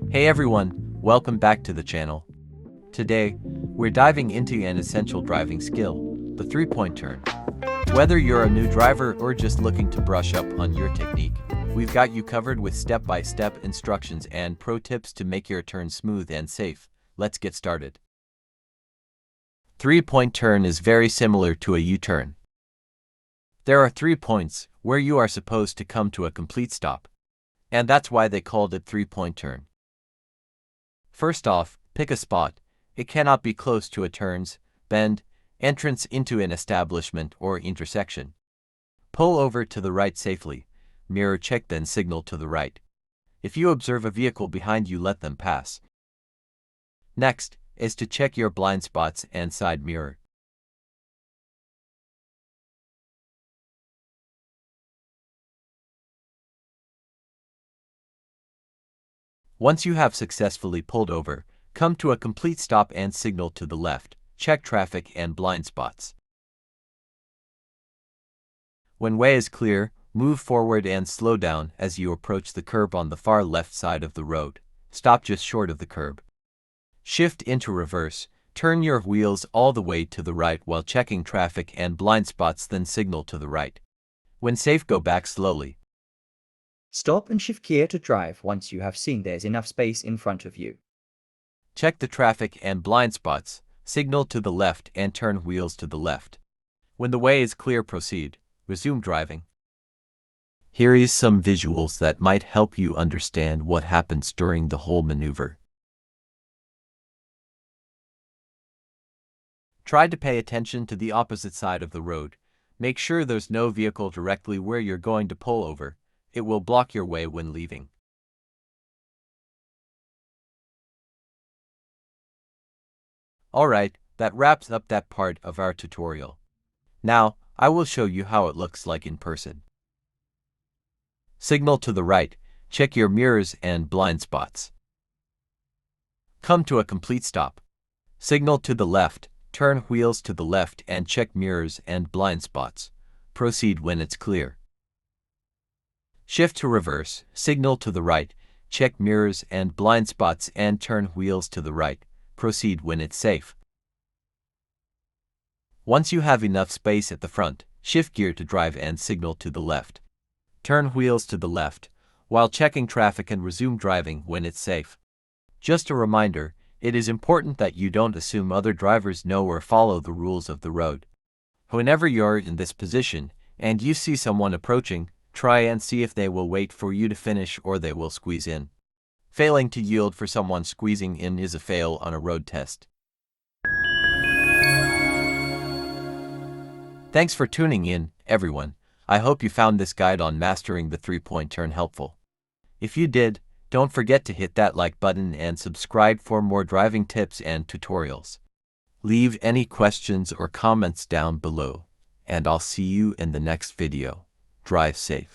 Hey everyone, welcome back to the channel. Today, we're diving into an essential driving skill, the three-point turn. Whether you're a new driver or just looking to brush up on your technique, we've got you covered with step-by-step instructions and pro tips to make your turn smooth and safe. Let's get started. Three-point turn is very similar to a U-turn. There are 3 points where you are supposed to come to a complete stop, and that's why they called it three-point turn. First off, pick a spot. It cannot be close to a turns, bend, entrance into an establishment or intersection. Pull over to the right safely, mirror check, then signal to the right. If you observe a vehicle behind you, let them pass. Next is to check your blind spots and side mirror. Once you have successfully pulled over, come to a complete stop and signal to the left. Check traffic and blind spots. When way is clear, move forward and slow down as you approach the curb on the far left side of the road. Stop just short of the curb. Shift into reverse, turn your wheels all the way to the right while checking traffic and blind spots, then signal to the right. When safe, go back slowly. Stop and shift gear to drive once you have seen there's enough space in front of you. Check the traffic and blind spots, signal to the left and turn wheels to the left. When the way is clear, proceed. Resume driving. Here is some visuals that might help you understand what happens during the whole maneuver. Try to pay attention to the opposite side of the road. Make sure there's no vehicle directly where you're going to pull over. It will block your way when leaving. Alright, that wraps up that part of our tutorial. Now, I will show you how it looks like in person. Signal to the right, check your mirrors and blind spots. Come to a complete stop. Signal to the left, turn wheels to the left and check mirrors and blind spots. Proceed when it's clear. Shift to reverse, signal to the right, check mirrors and blind spots and turn wheels to the right. Proceed when it's safe. Once you have enough space at the front, shift gear to drive and signal to the left. Turn wheels to the left, while checking traffic, and resume driving when it's safe. Just a reminder, it is important that you don't assume other drivers know or follow the rules of the road. Whenever you're in this position and you see someone approaching, try and see if they will wait for you to finish or they will squeeze in. Failing to yield for someone squeezing in is a fail on a road test. Thanks for tuning in, everyone. I hope you found this guide on mastering the three-point turn helpful. If you did, don't forget to hit that like button and subscribe for more driving tips and tutorials. Leave any questions or comments down below, and I'll see you in the next video. Drive safe.